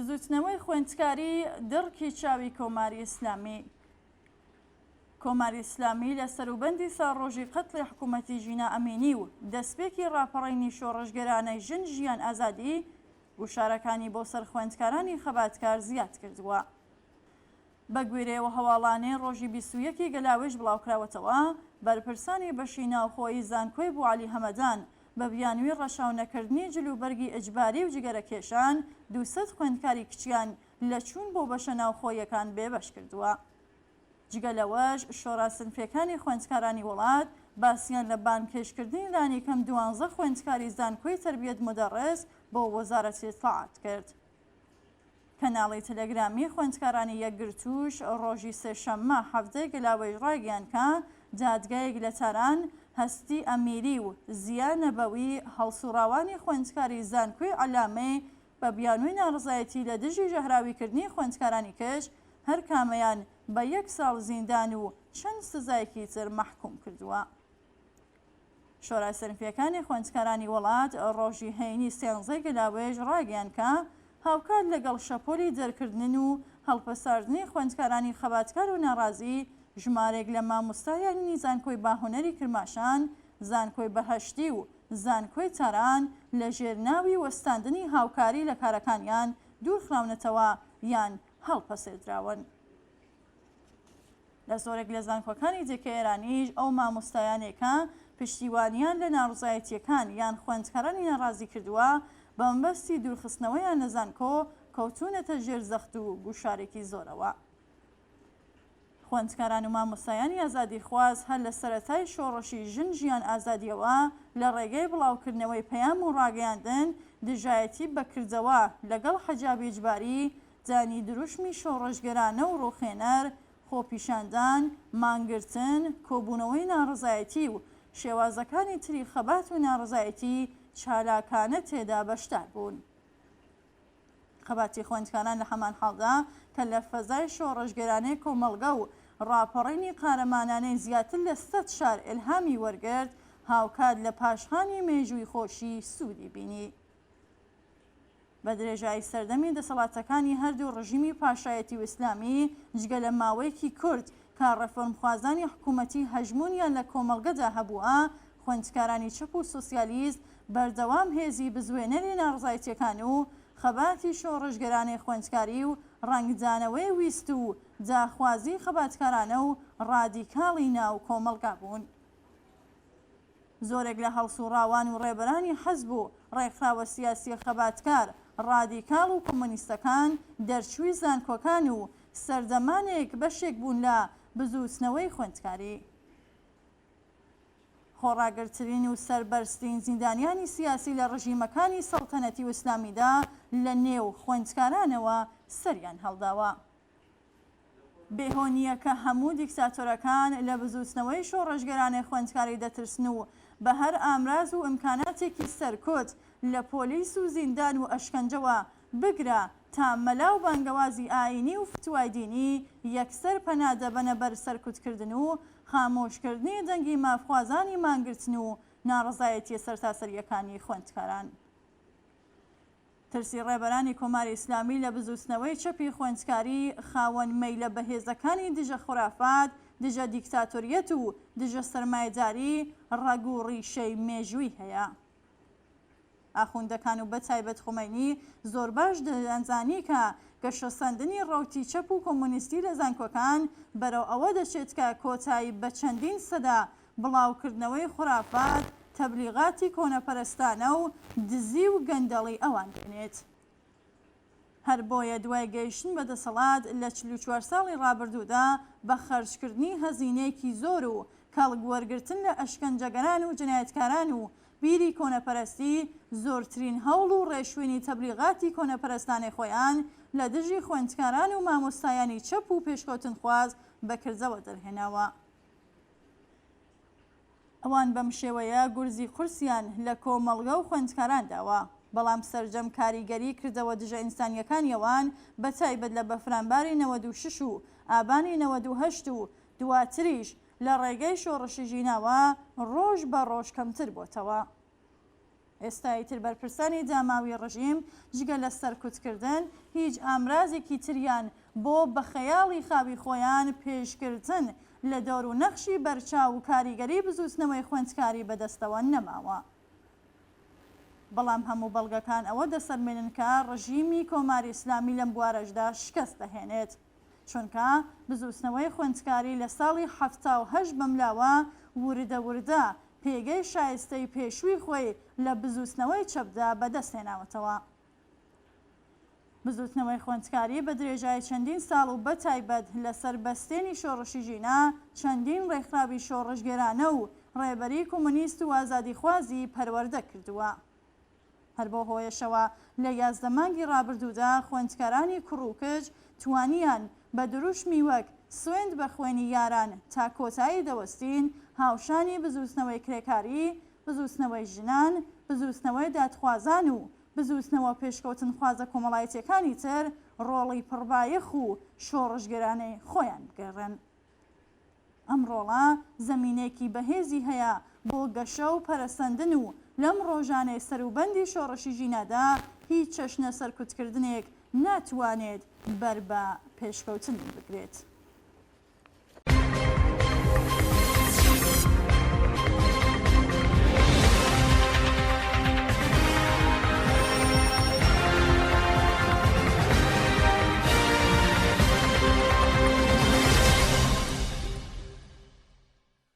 بزوتنەوەی خوێندکاری دڕکی چاوی کۆماری ئیسلامی. کۆماری ئیسلامی لە سەروبەندی ساڕۆژی قەتڵی حکوومەتی ژینا ئەمینی و دەستپێکی ڕاپەڕینی شۆڕژگەرانەی ژن ژیان ئازادی گوشارەکانی بۆ سەر خوێندکارانی خەباتکار زیاد کردووە. بە گوێرەوە هەواڵانەی ڕۆژی 21 گەلاوێژ بڵاوکراوەتەوە بەرپرسانی بەشی ناوخۆیی زانکۆی بۆ عەلی هەمەدان بە بیانووی ڕەشاونەکردنی جلوبەرگی ئەجباری و جگەرەکێشان 200 خوێندکاری کچیان لە چوون بۆ بەشە ناوخۆیەکان بێبەش کردووە. جگە لەوەش شۆڕا سنفیەکانی خوێندکارانی وڵات باسییان لە بانکێشکردنی لانی کەم 12 خوێندکاری زانکۆی تەربیەت مدەڕس بۆ وەزارەتی ئیطلاعات کرد. کەناڵی تەلەگرامی خوێندکارانی یەکگرتووش ڕۆژی سێشەممە 17 گەلاوێژ ڕاگەیاندکە دادگایەک لە تاران هەستی ئەمیری و زیا نەبەوی هەڵسوڕاوانی خوێندکاری زانکۆی عەلامەی بە بیانووی ناڕزایەتی لە دژی ژەهراویکردنی خوێندکارانی کەش هەر کامەیان بە 1 ساڵ زیندان و چەند سزایەکی تر مەحکوم کردووە. شۆرای سەرنفیەکانی خوێندکارانی وڵات ڕۆژی هەینی 13 گەلاوێژ ڕاگەیاندکە هاوکات لەگەڵ شەپۆلی دەرکردن و هەڵپەساردنی خوێندکارانی خەباتکار و ناڕازی ژمارێک لە مامۆستایانی زانکۆی باهونەری کرماشان، زانکۆی بەهەشتی و زانکۆی تاران لە ژێرناوی وەستاندنی هاوکاری لە کارەکانیان دوورخراونەتەوە یان هەڵپەسێدراون. لە زۆرێک لە زانکۆکانی دیکە ئێرانیش ئەو مامۆستایانێکە پشتیوانیان لە ناڕزایەتیەکان یان خوێندکارانی ناڕازی کردووە بە مەبەستی دوورخستنەوەیان لە زانکۆ کەوتونەتە ژێر زەخت و گوشارێکی زۆرەوە. خوێندکاران و مامۆستایانی ئازادی خواز هەر لە سەرەتای شۆڕشی ژن ژیان ئازادیەوە لە ڕێگەی بڵاوکردنەوەی پەیام و ڕاگەیاندن دژایەتی بەکردەوە لەگەڵ حەجابی ئیجباری، جانی دروشمی شۆڕژگەرانە و ڕوخێنەر، خۆپیشاندان، مانگرتن، کۆبوونەوەی ناڕزایەتی و شێوازەکانی تری خەبات و ناڕزایەتی چالاکانە تێدا بەشدار بوون. خەباتی خوێندکاران لە هەمان حاڵدا کە لە فەزای شۆڕژگەرانەی کۆمەڵگە و ڕاپەڕینی قارەمانانەی زیاتر لە 100 شار ئیلهامی وەرگرت، هاوکات لە پاشخانی مێژووی خۆشی سوودی بینی. بە درێژایی سەردەمی دەسەڵاتەکانی هەردوو ڕژیمی پاشایەتی و ئیسلامی جگە لە ماوەیەکی کورت کە ڕەفۆرمخوازانی حکوومەتی هەژمونیان لە کۆمەڵگەدا هەبووە، خوێندکارانی چەپ و سۆسیالیست بەردەوام هێزی بزوێنەری ناڕزایەتیەکان و خەباتی شۆڕژگەرانی خوێندکاری و ڕەنگدانەوەی ویست و داخوازی خەباتکارانە و ڕادیکاڵی ناو کۆمەڵگا بوون. زۆرێک لە هەڵسوڕاوان و ڕێبەرانی حەزب و ڕێکخراوە سیاسی خەباتکار، ڕادیکاڵ و کۆمۆنیستەکان دەرچووی زانکۆکان و سەردەمانێک بەشێک بوون لە بزوتنەوەی خوێندکاری. خۆڕاگرترین و سەربەرزترین زیندانیانی سیاسی لە ڕژیمەکانی سەڵتەنەتی و ئیسلامیدا لە نێو خوێندکارانەوە سەریان هەڵداوە. بێهۆنیە کە هەموو دیکتاتۆرەکان لە بزوتنەوەی شۆڕژگەرانی خوێندکاری دەترسن و بە هەر ئامراز و ئیمکاناتێکی سەرکۆت لە پۆلیس و زیندان و ئەشکەنجەوە بگرە تا مەلا و بانگەوازی ئاینی و فتوای دینی یەکسەر پەنادەبەنە بەر سەرکوتکردن و خامۆشکردنی دەنگی مافخوازانی مانگرتن و ناڕزایەتی سەرتاسەریەکانی خوێندکاران. ترسی ڕێبەرانی کۆماری ئیسلامی لە بزوتنەوەی چەپی خوێندکاری خاوەن مەیلە بەهێزەکانی دژە خورافات، دژە دیکتاتۆریەت و دژە سەرمایەداری ڕەگ و ڕیشەی مێژووی هەیە. ئاخووندەکان و بەتایبەت خومەینی زۆر باش دەزانی کە گەشەسەندنی ڕەوتی چەپ و کۆمۆنیستی لە زانکۆکان بەرەو ئەوە دەچێت کە کۆتایی بە چەندین سەدا بڵاوکردنەوەی خوڕافات، تەبلیغاتی کۆنەپەرستانە و دزی و گەندەڵی ئەوان بێنێت. هەر بۆیە دوای گەیشتن بە دەسەڵات لە 44 ساڵی ڕابردوودا بە خەرجکردنی هەزینەیەکی زۆر و کاڵگوەرگرتن لە ئەشکەنجەگەران و جنایەتکاران و بیری کۆنەپەرستی زۆرترین هەوڵ و ڕێشوێنی تەبلیغاتی کۆنەپەرستانی خۆیان لە دژی خوێندکاران و مامۆستایانی چەپ و پێشکەوتن خواز بەکردەوە دەرهێناوە. ئەوان بەم شێوەیە گورزی قورسیان لە کۆمەڵگە و خوێندکاران داوە، بەڵام سەرجەم کاریگەری کردەوە دژە ئینسانیەکانیەوان بەتایبەت لە بەفرانباری 96 و ئابانی 98 و دواتریش لە ڕێگەی شۆڕشی ژیناوە ڕۆژ بە ڕۆژ کەمتر بۆتەوە. ئێستایی تر بەرپرسانی داماوی ڕژیم جگە لە سەرکوتکردن هیچ ئامرازێکی تریان بۆ بە خەیاڵی خاوی خۆیان پێشکردن لە دەور و نەخشی بەرچاو و کاریگەری بزوتنەوەی خوێندکاری بەدەستەوە نەماوە. بەڵام هەموو بەڵگەکان ئەوە دەسەرمێنن کە ڕژیمی کۆماری ئیسلامی لەم بوارەشدا شکست دەهێنێت، چونکە بزوتنەوەی خوێندکاری لە ساڵی 1970 بەملاوە وردە پێگەی شایستەی پێشووی خۆی لە بزوتنەوەی چەپدا بەدەستهێناوەتەوە. بزوتنەوەی خوێندکاری بە درێژای چەندین ساڵ و بە تایبەت لەسەر بەستێنی شۆڕشی ژینە چەندین ڕێکخراوی شۆڕشگێرانە و ڕێبەری کۆمونیست و ئازادیخوازی پەروەردە کردووە. هەر بۆ هۆیشەوە لە 11 مانگی ڕابردوودا خوێندکارانی کوڕ و کچ توانیان بە دروشمی وەک سوێند بە خوێنی یاران تا کۆتایی دەوەستین هاوشانی بزوتنەوەی کرێکاری، بزوتنەوەی ژنان، بزوتنەوەی دادخوازان و بزوتنەوە پێشکەوتن خوازە کۆمەڵایەتیەکانی تر ڕۆڵی پڕبایەخ و شۆڕشگێرانەی خۆیان بگەڕێن. ئەم ڕۆڵە زەمینەیەکی بەهێزی هەیە بۆ گەشە و پەرەسەندن و لەم ڕۆژانەی سەروبەندی شۆڕشی ژینەدا هیچ چەشنە سەرکوتکردنێک ناتوانێت بەر بە پێشکەوتن بگرێت.